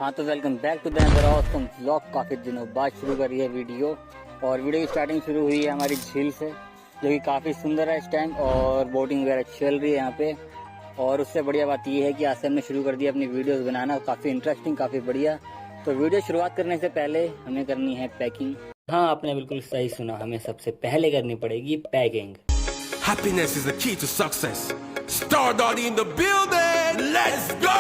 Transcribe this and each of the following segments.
हाँ तो welcome back to the another awesome vlog. काफ़ी दिनों बाद शुरू करी है वीडियो, और वीडियो की स्टार्टिंग शुरू हुई है हमारी झील से, जो कि काफ़ी सुंदर है इस टाइम, और बोटिंग वगैरह चल रही है यहाँ पे। और उससे बढ़िया बात ये है कि आज से हमने शुरू कर दिया अपनी वीडियोस बनाना, काफ़ी इंटरेस्टिंग, काफ़ी बढ़िया। तो वीडियो शुरुआत करने से पहले हमें करनी है पैकिंग। हाँ, आपने बिल्कुल सही सुना, हमें सबसे पहले करनी पड़ेगी packing. Happiness is the key to success. Stardust in the building. Let's go.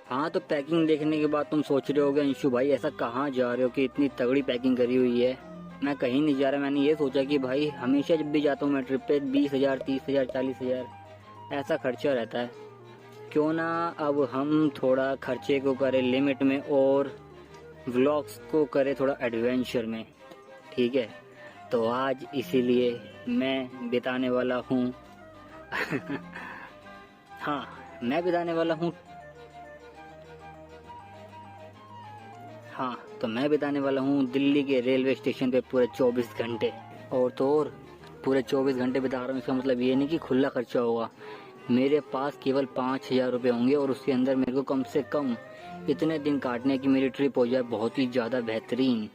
हाँ तो पैकिंग देखने के बाद तुम सोच रहे होगे अंशु भाई ऐसा कहाँ जा रहे हो कि इतनी तगड़ी पैकिंग करी हुई है। मैं कहीं नहीं जा रहा, मैंने ये सोचा कि भाई हमेशा जब भी जाता हूँ मैं ट्रिप पे 20,000 30,000 40,000 ऐसा खर्चा रहता है, क्यों ना अब हम थोड़ा खर्चे को करें लिमिट में और व्लॉग्स को करें थोड़ा एडवेंचर में, ठीक है। तो आज इसीलिए मैं बिताने वाला हूँ हाँ मैं बिताने वाला हूँ दिल्ली के रेलवे स्टेशन पे पूरे 24 घंटे। और तो और पूरे 24 घंटे बिता रहा हूँ, इसका मतलब ये नहीं कि खुला खर्चा होगा। मेरे पास केवल 5,000 रुपये होंगे और उसके अंदर मेरे को कम से कम इतने दिन काटने की मेरी ट्रिप हो जाए बहुत ही ज़्यादा बेहतरीन।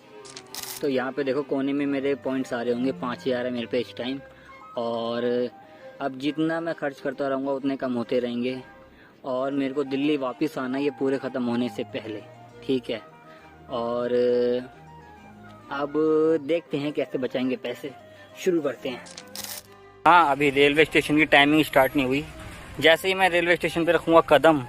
तो यहाँ पे देखो कोने में मेरे पॉइंट्स आ रहे होंगे, 5,000 है मेरे पे इस टाइम, और अब जितना मैं खर्च करता रहूँगा उतने कम होते रहेंगे। और मेरे को दिल्ली वापस आना है ये पूरे ख़त्म होने से पहले, ठीक है। और अब देखते हैं कैसे बचाएंगे पैसे, शुरू करते हैं। हाँ, अभी रेलवे स्टेशन की टाइमिंग स्टार्ट नहीं हुई, जैसे ही मैं रेलवे स्टेशन पे रखूँगा कदम,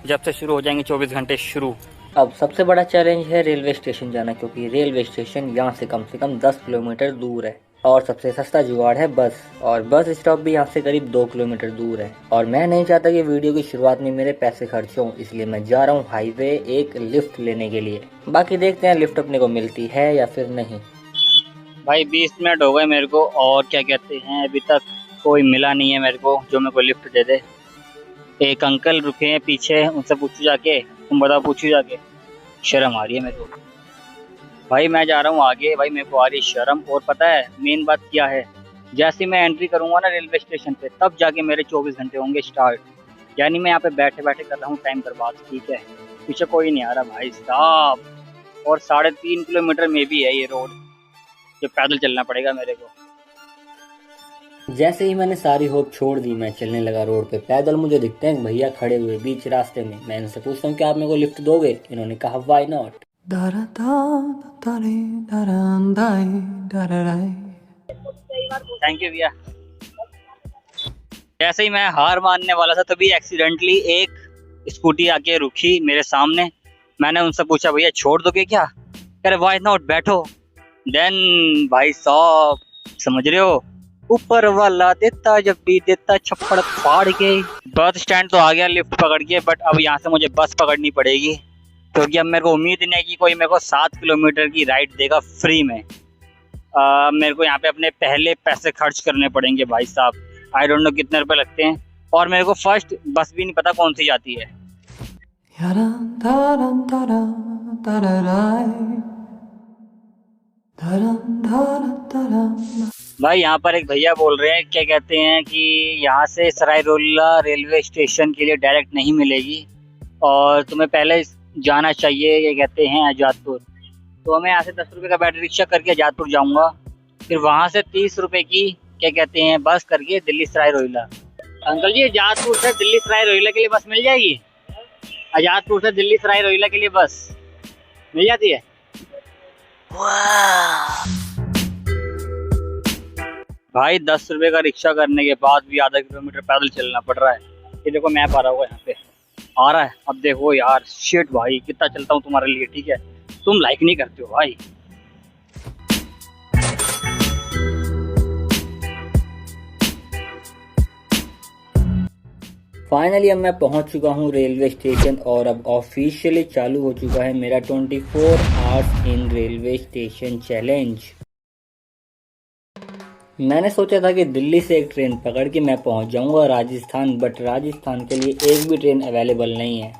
जब से शुरू हो जाएंगे 24 घंटे शुरू। अब सबसे बड़ा चैलेंज है रेलवे स्टेशन जाना, क्योंकि रेलवे स्टेशन यहाँ से कम 10 किलोमीटर दूर है। और सबसे सस्ता जुगाड़ है बस, और बस स्टॉप भी यहाँ से करीब 2 किलोमीटर दूर है। और मैं नहीं चाहता कि वीडियो की शुरुआत में मेरे पैसे खर्च हों, इसलिए मैं जा रहा हूँ हाईवे एक लिफ्ट लेने के लिए। बाकी देखते हैं लिफ्ट अपने को मिलती है या फिर नहीं। भाई 20 मिनट हो गए मेरे को, और क्या कहते हैं अभी तक कोई मिला नहीं है मेरे को जो मेरे को लिफ्ट दे दे। एक अंकल रुके हैं पीछे, उनसे पूछो जाके, तुम बताओ, पूछो जाके। शर्म आ रही है मेरे को भाई, मैं जा रहा हूँ आगे। भाई मेरे को आ रही शर्म। और पता है मेन बात क्या है, जैसे मैं एंट्री करूँगा ना रेलवे स्टेशन पे, तब जाके मेरे 24 घंटे होंगे स्टार्ट। यानी मैं यहाँ पे बैठे बैठे कर रहा हूँ टाइम बर्बाद, ठीक है। पीछे कोई नहीं आ रहा भाई साहब, और 3.5 किलोमीटर में भी है ये रोड, जो पैदल चलना पड़ेगा मेरे को। जैसे ही मैंने सारी होप छोड़ दी, मैं चलने लगा रोड पे पैदल। मुझे दिखते हैं भैया खड़े हुए बीच रास्ते में। मैं इनसे पूछता हूँ कि आप मेरे को लिफ्ट दोगे? इन्होंने कहा व्हाई नॉट। थैंक यू भैया। जैसे ही मैं हार मानने वाला था तभी एक्सीडेंटली एक स्कूटी आके रुकी मेरे सामने। मैंने उनसे पूछा भैया छोड़ दोगे क्या? कह रहे व्हाई नॉट, बैठो। देन भाई साहब समझ रहे हो, ऊपर वाला देता जब भी देता छप्पड़ फाड़ के। बस स्टैंड तो आ गया लिफ्ट पकड़ के, बट अब यहाँ से मुझे बस पकड़नी पड़ेगी, क्योंकि अब मेरे को उम्मीद नहीं है कि कोई मेरे को 7 किलोमीटर की राइड देगा फ्री में। मेरे को यहाँ पे अपने पहले पैसे खर्च करने पड़ेंगे भाई साहब। आई डोंट नो कितने रुपए लगते हैं, और मेरे को फर्स्ट बस भी नहीं पता कौन सी जाती है। भाई यहाँ पर एक भैया बोल रहे हैं, क्या कहते हैं कि यहाँ से सराय रोहिल्ला रेलवे स्टेशन के लिए डायरेक्ट नहीं मिलेगी, और तुम्हें पहले जाना चाहिए, ये कहते हैं आजादपुर। तो मैं यहाँ से 10 रुपये का बैटरी रिक्शा करके आजादपुर जाऊँगा, फिर वहाँ से 30 रुपये की क्या कहते हैं बस करके दिल्ली सराय रोहिल्ला। अंकल जी, आजादपुर से दिल्ली सराय रोहिल्ला के लिए बस मिल जाएगी? आजादपुर से दिल्ली सराय रोहिल्ला के लिए बस मिल जाती है? भाई 10 रुपये का रिक्शा करने के बाद भी आधा किलोमीटर पैदल चलना पड़ रहा है। ये देखो मैप आ रहा होगा यहाँ पे, आ रहा है। अब देखो यार, शिट भाई कितना चलता हूँ तुम्हारे लिए, ठीक है। तुम लाइक नहीं करते हो भाई। फाइनली अब मैं पहुंच चुका हूं रेलवे स्टेशन, और अब ऑफिशियली चालू हो चुका है मेरा 24 hours in railway station challenge. मैंने सोचा था कि दिल्ली से एक ट्रेन पकड़ के मैं पहुंच जाऊंगा राजस्थान, बट राजस्थान के लिए एक भी ट्रेन अवेलेबल नहीं है।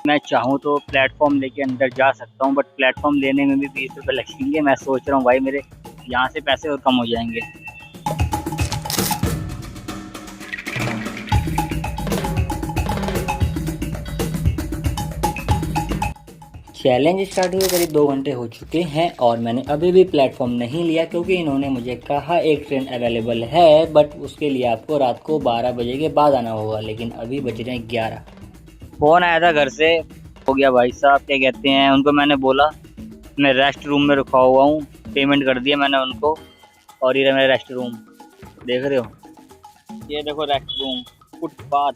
मैं चाहूँ तो प्लेटफॉर्म लेके अंदर जा सकता हूँ, बट प्लेटफॉर्म लेने में भी 20 रुपये लगेंगे। मैं सोच रहा हूँ भाई मेरे यहाँ से पैसे और कम हो जाएंगे। चैलेंज स्टार्ट हुए करीब 2 घंटे हो चुके हैं और मैंने अभी भी प्लेटफॉर्म नहीं लिया, क्योंकि इन्होंने मुझे कहा एक ट्रेन अवेलेबल है, बट उसके लिए आपको रात को 12 बजे के बाद आना होगा। लेकिन अभी बज रहे हैं 11। फ़ोन आया था घर से, हो गया भाई साहब, क्या कहते हैं, उनको मैंने बोला मैं रेस्ट रूम में रुका हुआ हूँ, पेमेंट कर दिया मैंने उनको, और ये रहा मेरा रेस्ट रूम, देख रहे हो, ये देखो रेस्ट रूम, फुटपाथ।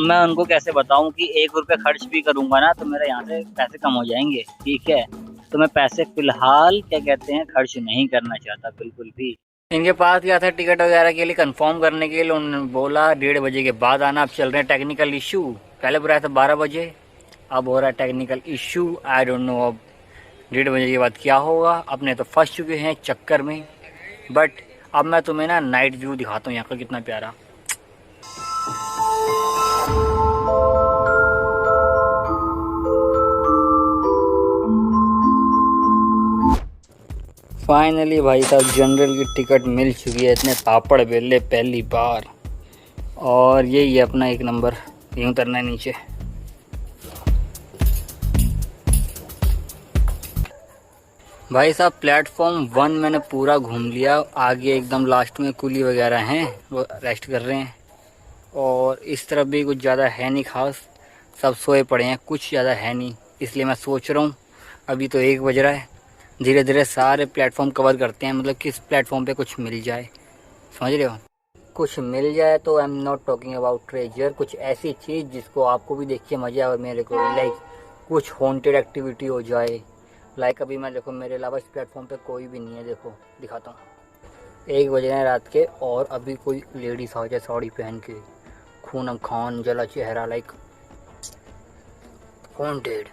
मैं उनको कैसे बताऊं कि 1 रुपये खर्च भी करूंगा ना तो मेरे यहाँ से पैसे कम हो जाएंगे, ठीक है। तो मैं पैसे फिलहाल क्या कहते हैं खर्च नहीं करना चाहता बिल्कुल भी। इनके पास गया था टिकट वगैरह के लिए कंफर्म करने के लिए, उन्होंने बोला 1:30 बजे के बाद आना। अब चल रहे हैं टेक्निकल इशू, पहले बुलाया था 12 बजे, अब हो रहा है technical issue. I don't know अब 1:30 बजे के बाद क्या होगा। अपने तो फंस चुके हैं चक्कर में, बट अब मैं तुम्हें ना नाइट व्यू दिखाता हूँ यहाँ का, कितना प्यारा। फाइनली भाई साहब जनरल की टिकट मिल चुकी है, इतने पापड़ बेले पहली बार। और यही है अपना 1 नंबर, यूँ उतरना है नीचे। भाई साहब प्लेटफॉर्म 1 मैंने पूरा घूम लिया, आगे एकदम लास्ट में कुली वगैरह हैं, वो रेस्ट कर रहे हैं। और इस तरफ भी कुछ ज़्यादा है नहीं खास, सब सोए पड़े हैं, कुछ ज़्यादा है नहीं। इसलिए मैं सोच रहा हूँ, अभी तो 1 बज रहा है, धीरे धीरे सारे प्लेटफॉर्म कवर करते हैं, मतलब किस प्लेटफॉर्म पे कुछ मिल जाए, समझ रहे हो, कुछ मिल जाए। तो I am not talking about treasure, कुछ ऐसी चीज़ जिसको आपको भी देख के मज़ा आए और मेरे को, लाइक कुछ हॉन्टेड एक्टिविटी हो जाए। लाइक अभी मैं देखो मेरे अलावा इस प्लेटफॉर्म पे कोई भी नहीं है, देखो दिखाता हूँ। 1 बज रहे हैं रात के और अभी कोई लेडीज़ आ जाए साड़ी पहन के, खून खान जला चेहरा, लाइक हॉन्टेड,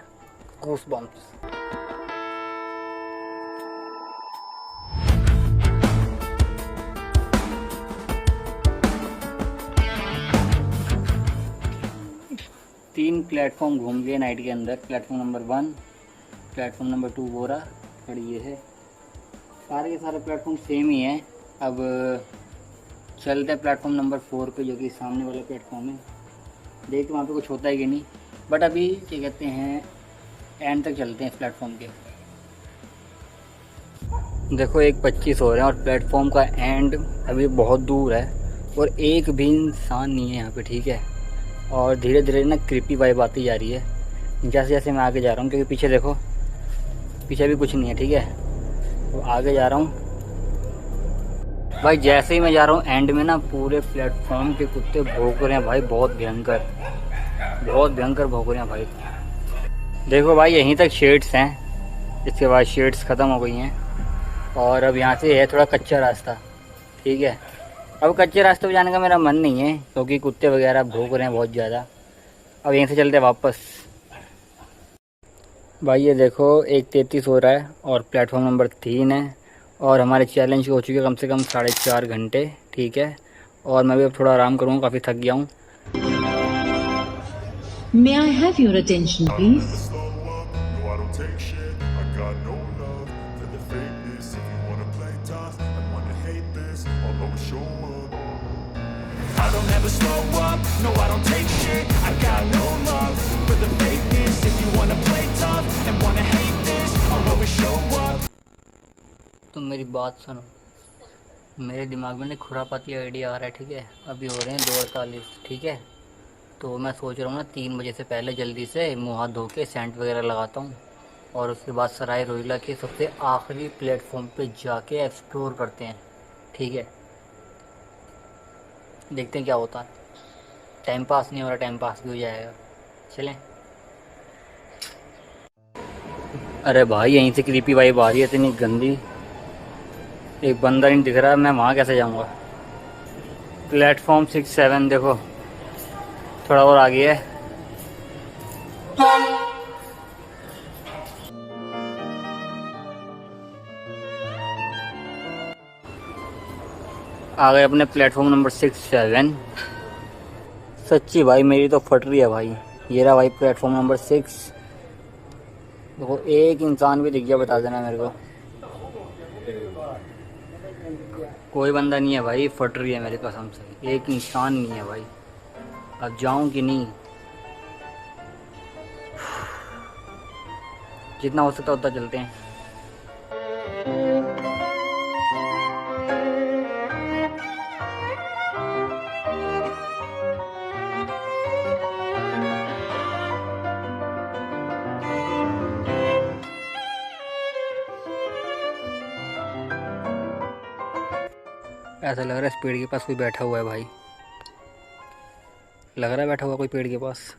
गूस बम्प्स। तीन प्लेटफॉर्म घूम लिए नाइट के अंदर। प्लेटफॉर्म नंबर 1, प्लेटफॉर्म नंबर 2 बोरा और ये है, सारे के सारे प्लेटफॉर्म सेम ही हैं। अब चलते हैं प्लेटफॉर्म नंबर 4 पे, जो कि सामने वाला प्लेटफॉर्म है। देखते वहाँ पे कुछ होता है कि नहीं, बट अभी क्या कहते हैं एंड तक चलते हैं इस प्लेटफॉर्म के। देखो 1:25 हो रहे हैं और प्लेटफॉर्म का एंड अभी बहुत दूर है और एक भी इंसान नहीं है यहाँ पे, ठीक है। और धीरे धीरे ना क्रीपी वाइब आती जा रही है जैसे जैसे मैं आगे जा रहा हूँ, क्योंकि पीछे देखो, पीछे भी कुछ नहीं है, ठीक है। तो आगे जा रहा हूँ भाई, जैसे ही मैं जा रहा हूँ एंड में ना पूरे प्लेटफॉर्म के कुत्ते भौंक रहे हैं भाई, बहुत भयंकर भौंक रहे हैं भाई। देखो भाई यहीं तक शेड्स हैं, इसके बाद शेड्स ख़त्म हो गई हैं और अब यहाँ से है थोड़ा कच्चा रास्ता, ठीक है। अब कच्चे रास्ते पे जाने का मेरा मन नहीं है, क्योंकि कुत्ते वगैरह भौंक रहे हैं बहुत ज़्यादा। अब यहीं से चलते वापस। भाई ये देखो 1:33 हो रहा है और प्लेटफॉर्म नंबर 3 है और हमारे चैलेंज हो चुके कम से कम 4.5 घंटे, ठीक है। और मैं भी अब थोड़ा आराम करूँगा, काफ़ी थक गया हूँ। May I have your attention, please? I don't ever slow up, no I don't take shit. I got no love for the fakeness. If you wanna play tough and wanna hate this, I'll always show up. तुम मेरी बात सुनो, मेरे दिमाग में एक खुरापाती idea आ रहा है, ठीक है। अभी हो रहे हैं 2:48, ठीक है। तो मैं सोच रहा हूँ ना 3 बजे से पहले जल्दी से मुँह हाथ धो के सेंट वगैरह लगाता हूँ और उसके बाद सराय रोहिला के सबसे आखिरी प्लेटफॉर्म पे जाके एक्सप्लोर करते हैं, ठीक है। देखते हैं क्या होता है, टाइम पास नहीं हो रहा, टाइम पास भी हो जाएगा, चलें। अरे भाई यहीं से क्रीपी वाइब आ रही है इतनी गंदी, एक बंदा नहीं दिख रहा है, मैं वहाँ कैसे जाऊँगा। प्लेटफॉर्म 6, 7 देखो थोड़ा और आगे है। आ गए अपने प्लेटफॉर्म नंबर 6, 7। सच्ची भाई मेरी तो फट रही है भाई। ये रहा भाई प्लेटफॉर्म नंबर 6। देखो एक इंसान भी दिख गया बता देना मेरे को। कोई बंदा नहीं है भाई, फट रही है मेरी कसम से, एक इंसान नहीं है भाई। अब जाऊं कि नहीं। जितना हो सकता उतना चलते हैं। ऐसा लग रहा है इस पेड़ के पास कोई बैठा हुआ है भाई, लग रहा है बैठा हुआ कोई पेड़ के पास।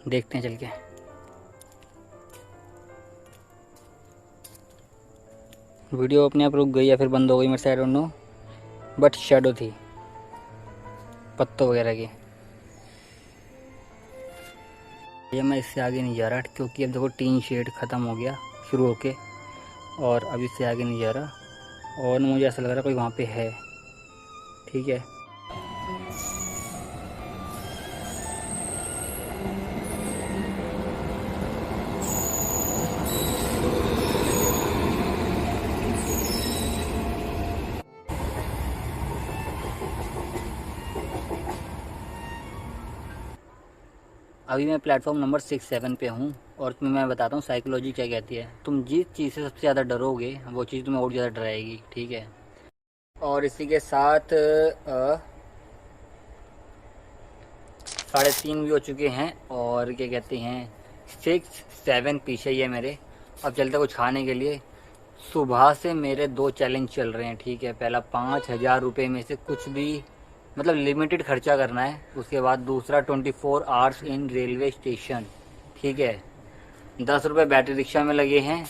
देखते हैं चल के। वीडियो अपने आप रुक गई या फिर बंद हो गई मेरे से, I don't know, but shadow थी पत्तों वगैरह की। ये मैं इससे आगे नहीं जा रहा क्योंकि अब देखो टीन शेड ख़त्म हो गया शुरू होके, और अब इससे आगे नहीं जा रहा। और मुझे ऐसा लग रहा है कोई वहाँ पे है, ठीक है। अभी मैं प्लेटफॉर्म नंबर 6-7 पे हूँ, और तुम्हें मैं बताता हूँ साइकोलॉजी क्या कहती है। तुम जिस चीज़ से सबसे ज़्यादा डरोगे वो चीज़ तुम्हें और ज़्यादा डराएगी, ठीक है। और इसी के साथ 3:30 भी हो चुके हैं, और क्या कहते हैं 6-7 पीछे ही है मेरे। अब चलते कुछ खाने के लिए। सुबह से मेरे 2 चैलेंज चल रहे हैं, ठीक है। पहला 5,000 रुपये में से कुछ भी मतलब लिमिटेड खर्चा करना है। उसके बाद दूसरा 24 आवर्स इन रेलवे स्टेशन, ठीक है। 10 रुपये बैटरी रिक्शा में लगे हैं,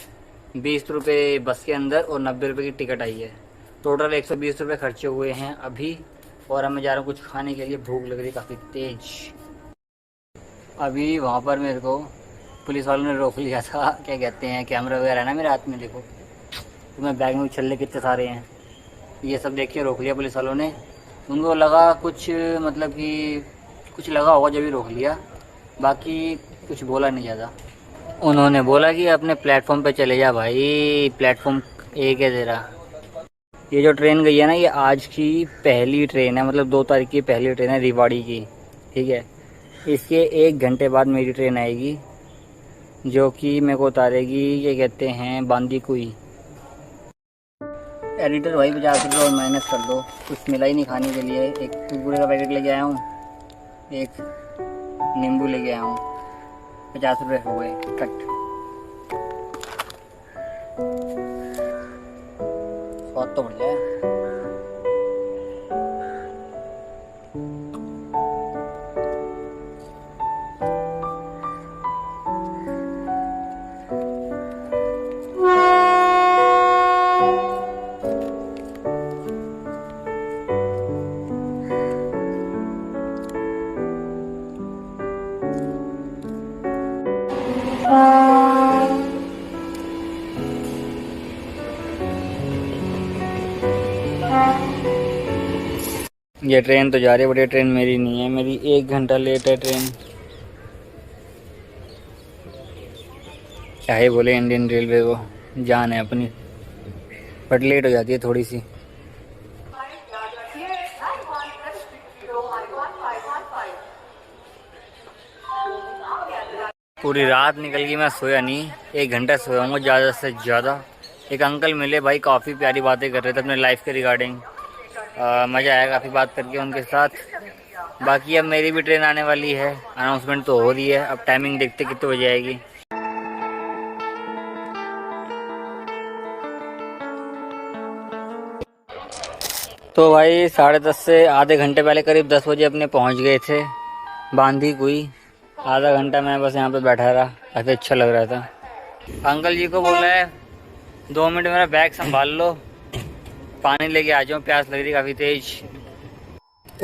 20 रुपये बस के अंदर, और 90 रुपये की टिकट आई है। टोटल 120 रुपये खर्चे हुए हैं अभी। और अब मैं जा रहा हूँ कुछ खाने के लिए, भूख लग रही है काफ़ी तेज। अभी वहाँ पर मेरे को पुलिस वालों ने रोक लिया था, क्या कहते हैं कैमरा वगैरह है ना मेरे हाथ में, देखो तुम्हें बैग में छल्ले कितने सारे हैं, ये सब देख के रोक लिया पुलिस वालों ने। उनको लगा कुछ मतलब कि कुछ लगा होगा जब भी रोक लिया, बाकी कुछ बोला नहीं ज़्यादा। उन्होंने बोला कि अपने प्लेटफॉर्म पे चले जा भाई, प्लेटफॉर्म 1 है तेरा। ये जो ट्रेन गई है ना, ये आज की पहली ट्रेन है, मतलब 2 तारीख की पहली ट्रेन है रेवाड़ी की, ठीक है। इसके 1 घंटे बाद मेरी ट्रेन आएगी, जो कि मेरे को उतारेगी ये कहते हैं बांदीकुई। एडिटर भाई 50 रुपये और माइनस कर दो, कुछ मिला ही नहीं खाने के लिए। एक कुरकुरे का पैकेट लेके आया हूँ, एक नींबू लेके आया हूँ, 50 रुपये हो गए कट। स्वाद तो बढ़िया है। ये ट्रेन तो जा रही है बट ये ट्रेन मेरी नहीं है, मेरी 1 घंटा लेट है ट्रेन। क्या ही बोले इंडियन रेलवे को, जान है अपनी, बट लेट हो जाती है थोड़ी सी। पूरी रात निकल गई, मैं सोया नहीं, 1 घंटा सोया हूँ ज़्यादा से ज़्यादा। एक अंकल मिले भाई, काफ़ी प्यारी बातें कर रहे थे अपने लाइफ के रिगार्डिंग। मज़ा आया काफ़ी बात करके उनके साथ। बाकी अब मेरी भी ट्रेन आने वाली है, अनाउंसमेंट तो हो रही है, अब टाइमिंग देखते कितने बजे आएगी। तो भाई 10:30 से आधे घंटे पहले करीब 10 बजे अपने पहुंच गए थे बांदीकुई। आधा घंटा मैं बस यहाँ पे बैठा रहा, काफ़ी अच्छा लग रहा था। अंकल जी को बोला है 2 मिनट मेरा बैग संभाल लो, पानी लेके आ जाओ, प्यास लग रही काफ़ी तेज।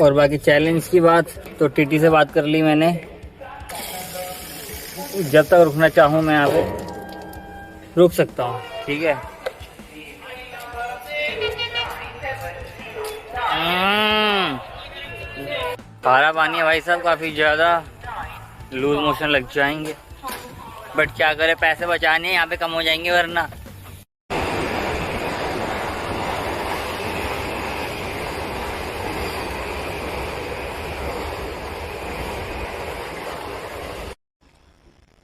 और बाकी चैलेंज की बात तो टीटी से बात कर ली मैंने, जब तक रुकना चाहूँ मैं यहाँ पे रुक सकता हूँ, ठीक है। खारा पानी है भाई साहब, काफ़ी ज़्यादा, लूज मोशन लग जाएंगे, बट क्या करें, पैसे बचाने यहाँ पे कम हो जाएंगे वरना।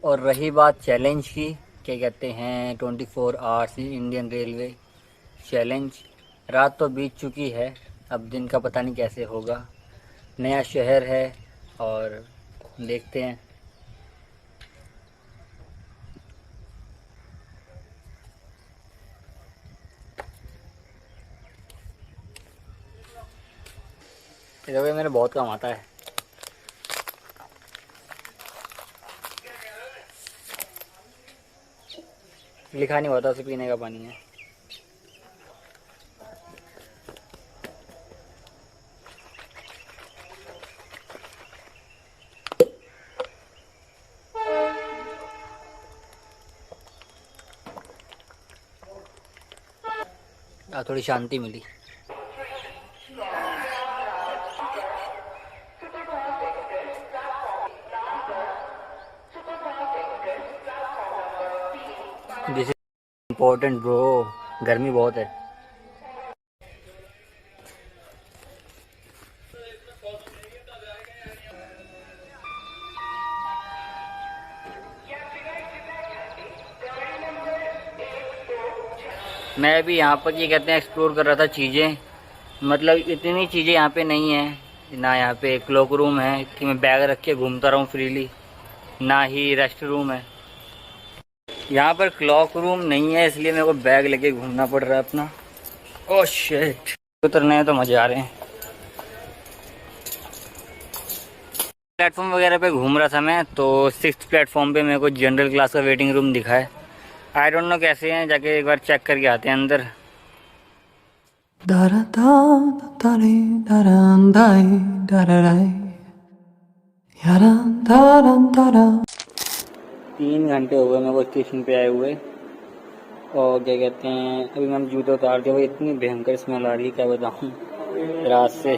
और रही बात चैलेंज की, क्या कहते हैं 24 आवर्स इंडियन रेलवे चैलेंज, रात तो बीत चुकी है, अब दिन का पता नहीं कैसे होगा। नया शहर है और देखते हैं। ये मेरे बहुत काम आता है। लिखा नहीं होता उसे पीने का पानी है। थोड़ी शांति मिली। दिस इज इम्पोर्टेंट ब्रो, गर्मी बहुत है। मैं भी यहाँ पर ये कहते हैं एक्सप्लोर कर रहा था चीज़ें, मतलब इतनी चीज़ें यहाँ पे नहीं है ना। यहाँ पे क्लॉक रूम है कि मैं बैग रख के घूमता रहूँ फ्रीली, ना ही रेस्ट रूम है। यहाँ पर क्लॉक रूम नहीं है, इसलिए मेरे को बैग लेके घूमना पड़ रहा है अपना। ओह शिट, उतरने तो मज़े आ रहे हैं। प्लेटफॉर्म वगैरह पे घूम रहा था मैं, तो 6th प्लेटफॉर्म पे मेरे को जनरल क्लास का वेटिंग रूम दिखा है। आई डोंट नो कैसे हैं, जाके एक बार चेक करके आते हैं अंदर। 3 घंटे हो गए मेरे को स्टेशन पे आए हुए, और क्या कहते हैं अभी मैंने जूते उतार दिए। भाई इतनी भयंकर स्मेल आ रही है, क्या बताऊँ रात से।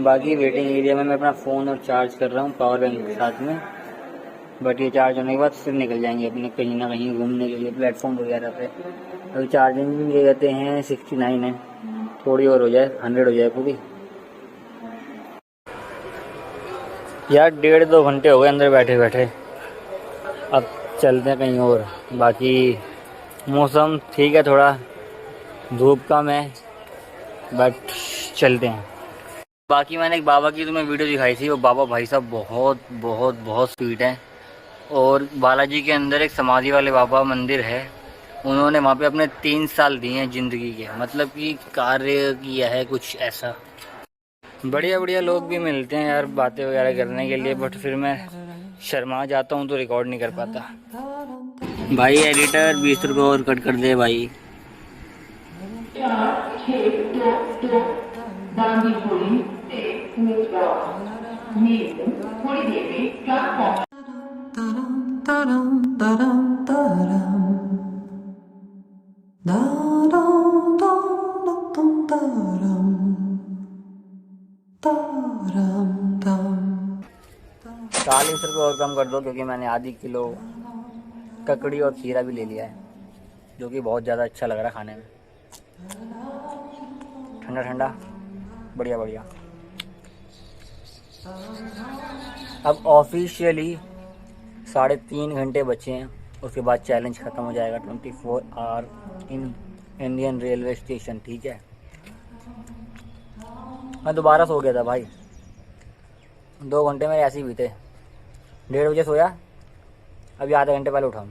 बाकी वेटिंग एरिया में मैं अपना फ़ोन और चार्ज कर रहा हूँ पावर बैंक के साथ में, बट ये चार्ज होने के बाद फिर निकल जाएंगे अपने कहीं ना कहीं घूमने के लिए प्लेटफॉर्म वगैरह पे। अभी चार्जिंग भी ये कहते हैं 69 है, थोड़ी और हो जाए 100 हो जाए पूरी। यार 1.5-2 घंटे हो गए अंदर बैठे बैठे, अब चलते हैं कहीं और। बाकी मौसम ठीक है, थोड़ा धूप कम है, बट चलते हैं। बाकी मैंने एक बाबा की तुम्हें वीडियो दिखाई थी, वो बाबा भाई साहब बहुत बहुत बहुत स्वीट है। और बालाजी के अंदर एक समाधि वाले बाबा मंदिर है, उन्होंने वहाँ पे अपने 3 साल दिए हैं ज़िंदगी के, मतलब कि कार्य किया है कुछ ऐसा। बढ़िया बढ़िया लोग भी मिलते हैं यार बातें वगैरह करने के लिए, बट फिर मैं शर्मा जाता हूँ तो रिकॉर्ड नहीं कर पाता। भाई एडिटर 20 रुपये और कट कर दे भाई। ₹40 और कम कर दो, क्योंकि मैंने आधी किलो ककड़ी और खीरा भी ले लिया है, जो कि बहुत ज़्यादा अच्छा लग रहा है खाने में। ठंडा ठंडा बढ़िया बढ़िया। अब ऑफिशियली 3.5 घंटे बचे हैं, उसके बाद चैलेंज ख़त्म हो जाएगा। 24 hour in Indian railway station, ठीक है। मैं दोबारा सो गया था भाई, 2 घंटे मेरे ऐसे ही बीते। 1:30 बजे सोया, अभी आधे घंटे पहले उठा।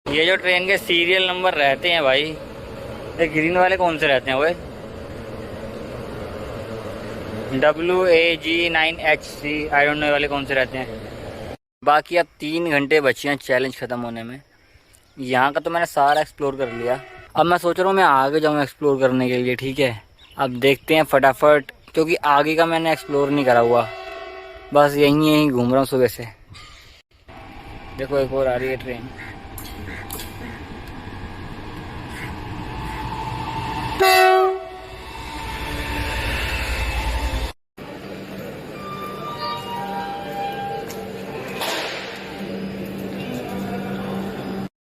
ये जो ट्रेन के सीरियल नंबर रहते हैं भाई, ये ग्रीन वाले कौन से रहते हैं? वो WAG9HC आई डोंट नो वाले कौन से रहते हैं। बाकी अब 3 घंटे बचे हैं चैलेंज ख़त्म होने में। यहाँ का तो मैंने सारा एक्सप्लोर कर लिया, अब मैं सोच रहा हूँ मैं आगे जाऊँ एक्सप्लोर करने के लिए, ठीक है। अब देखते हैं फटाफट, क्योंकि आगे का मैंने एक्सप्लोर नहीं करा हुआ, बस यहीं घूम रहा हूँ सुबह से। देखो एक और आ रही है ट्रेन।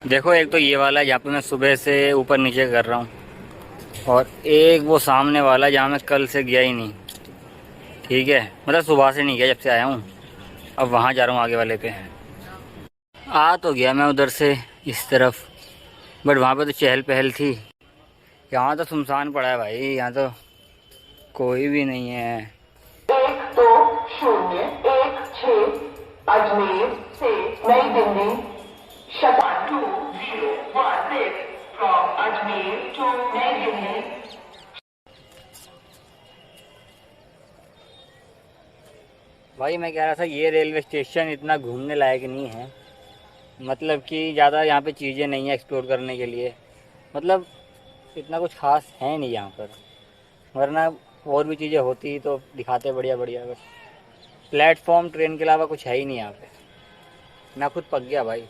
देखो एक तो ये वाला है जहाँ पे मैं सुबह से ऊपर नीचे कर रहा हूँ, और एक वो सामने वाला जहाँ मैं कल से गया ही नहीं, ठीक है, मतलब सुबह से नहीं गया जब से आया हूँ। अब वहाँ जा रहा हूँ आगे वाले पे। आ तो गया मैं उधर से इस तरफ, बट वहाँ पे तो चहल पहल थी। यहाँ तो सुनसान पड़ा है भाई, यहाँ तो कोई भी नहीं है। 1216 अजमेर से नई दिल्ली शताब्दी 2016 from अजमेर to नई दिल्ली। भाई मैं कह रहा था ये रेलवे स्टेशन इतना घूमने लायक नहीं है, मतलब कि ज़्यादा यहाँ पे चीज़ें नहीं है एक्सप्लोर करने के लिए, मतलब इतना कुछ खास है नहीं यहाँ पर, वरना और भी चीज़ें होती तो दिखाते बढ़िया बढ़िया। बस प्लेटफॉर्म ट्रेन के अलावा कुछ है ही नहीं यहाँ पे। मैं खुद पक गया भाई।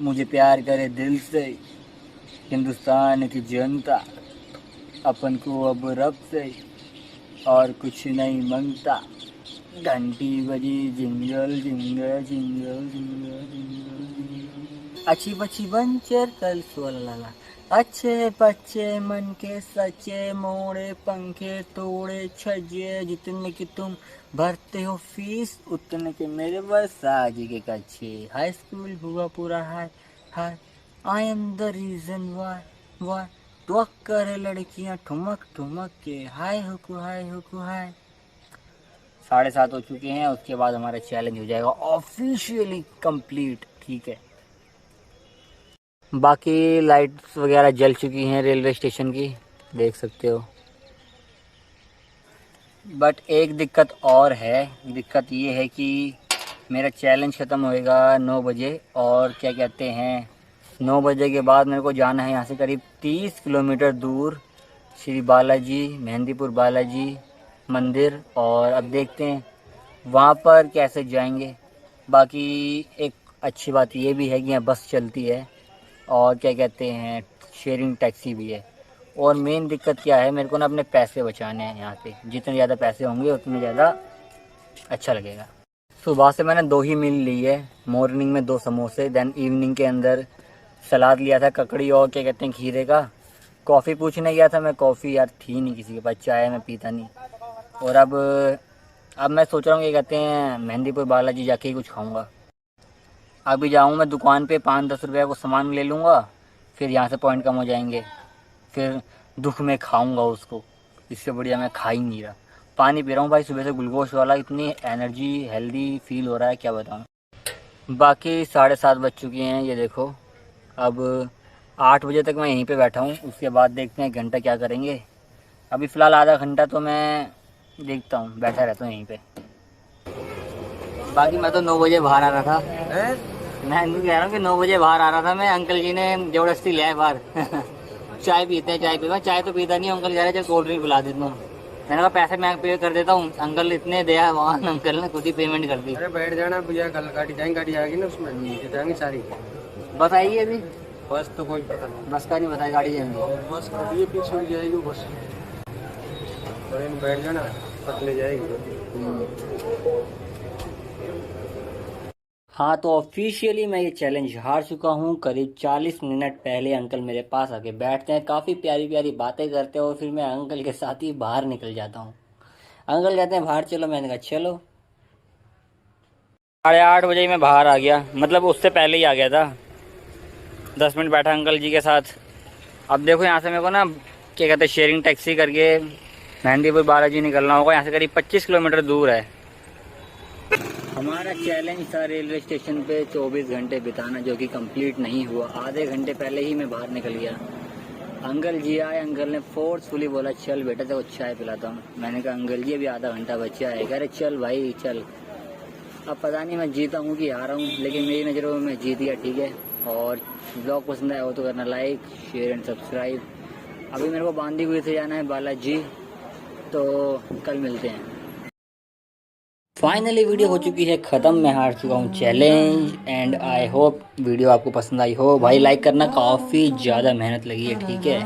मुझे प्यार करे दिल से हिंदुस्तान की जनता, अपन को अब रब से और कुछ नहीं मांगता। घंटी बजी jingle jingle jingle jingle jingle, अच्छी बच्ची बंचर कल सोला, अच्छे बच्चे मन के सच्चे, मोड़े पंखे तोड़े छज्जे, जितने की तुम भरते हो फीस उतने के मेरे बस आज के कच्चे। हाई स्कूल हुआ पूरा hi hi, I am the reason why twerk करे लड़कियां ठुमक ठुमक के, हाय हुकू हाय हुकू हाय। 7:30 हो चुके हैं, उसके बाद हमारा चैलेंज हो जाएगा ऑफिशियली कंप्लीट, ठीक है। बाकी लाइट्स वगैरह जल चुकी हैं रेलवे स्टेशन की, देख सकते हो। बट एक दिक्कत और है, दिक्कत ये है कि मेरा चैलेंज ख़त्म होएगा 9 बजे, और क्या कहते हैं 9 बजे के बाद मेरे को जाना है यहाँ से करीब 30 किलोमीटर दूर श्री बालाजी मेहंदीपुर बालाजी मंदिर, और अब देखते हैं वहाँ पर कैसे जाएंगे। बाकी एक अच्छी बात ये भी है कि यहाँ बस चलती है और क्या कहते हैं शेयरिंग टैक्सी भी है। और मेन दिक्कत क्या है, मेरे को ना अपने पैसे बचाने हैं यहाँ पे, जितने ज़्यादा पैसे होंगे उतने ज़्यादा अच्छा लगेगा। सुबह से मैंने 2 ही मील ली है, मॉर्निंग में 2 समोसे, देन इवनिंग के अंदर सलाद लिया था ककड़ी और क्या कहते हैं खीरे का। कॉफ़ी पूछने गया था मैं, कॉफ़ी यार थी नहीं किसी के पास, चाय मैं पीता नहीं। और अब मैं सोच रहा हूँ क्या कहते हैं मेहंदीपुर बालाजी जाके ही कुछ खाऊँगा। अभी जाऊँ मैं दुकान पे 5-10 रुपये को सामान ले लूँगा, फिर यहाँ से पॉइंट कम हो जाएंगे, फिर दुख में खाऊँगा उसको। इससे बढ़िया मैं खा ही नहीं रहा। पानी पी रहा हूँ भाई सुबह से ग्लूकोज वाला, इतनी एनर्जी हेल्दी फील हो रहा है क्या बताऊँ। बाकी 7:30 बज चुकी हैं, ये देखो। अब 8 बजे तक मैं यहीं पे बैठा हूँ, उसके बाद देखते हैं घंटा क्या करेंगे। अभी फ़िलहाल आधा घंटा तो मैं देखता हूँ, बैठा रहता हूँ यहीं पे। बाकी मैं तो 9 बजे बाहर आ रहा था। मैं कह रहा हूँ कि 9 बजे बाहर आ रहा था मैं, अंकल जी ने जबरदस्ती लिया है बाहर। चाय पीते हैं, चाय पीवा, चाय तो पीता नहीं। अंकल कह रहे चल कोल्ड ड्रिंक पिला देता हूँ। मैंने कहा पैसे मैं पे कर देता हूँ। अंकल इतने दया वहाँ, अंकल ने खुद ही पेमेंट कर दी। अरे बैठ जाना भैया, कल गाड़ी जाएंगे, गाड़ी आएगी ना उसमें जाएंगी सारी। बस आएगी अभी, बस तो कोई पता नहीं, बस का नहीं बताया, गाड़ी जाएंगी बस ये पीछे हो जाएगी बस, बैठ जाना पतले जाएगी। हाँ तो ऑफिशियली मैं ये चैलेंज हार चुका हूँ। करीब 40 मिनट पहले अंकल मेरे पास आके बैठते हैं, काफ़ी प्यारी प्यारी बातें करते हैं और फिर मैं अंकल के साथ ही बाहर निकल जाता हूँ। अंकल कहते हैं बाहर चलो, मैंने कहा चलो। 8:30 बजे ही मैं बाहर आ गया, मतलब उससे पहले ही आ गया था। 10 मिनट बैठा अंकल जी के साथ। अब देखो यहाँ से मेरे को ना क्या कहते हैं शेयरिंग टैक्सी करके मेहंदीपुर बालाजी निकलना होगा। यहाँ से करीब 25 किलोमीटर दूर है। हमारा चैलेंज था रेलवे स्टेशन पे 24 घंटे बिताना, जो कि कंप्लीट नहीं हुआ। आधे घंटे पहले ही मैं बाहर निकल गया। अंकल जी आए, अंकल ने फोर्सफुली बोला चल बेटा तेरे को चाय पिलाता हूँ। मैंने कहा अंकल जी अभी आधा घंटा बचा है। कह रहे चल भाई चल। अब पता नहीं मैं जीता हूँ कि हारा हूँ, लेकिन मेरी नज़रों में मैं जीत गया, ठीक है। और ब्लॉग पसंद आया हो तो करना लाइक शेयर एंड सब्सक्राइब। अभी मेरे को बांदी हुई से जाना है बालाजी, तो कल मिलते हैं। फाइनली वीडियो हो चुकी है ख़त्म। मैं हार चुका हूँ challenge and I hope video आपको पसंद आई हो। भाई लाइक करना, काफ़ी ज़्यादा मेहनत लगी है, ठीक है।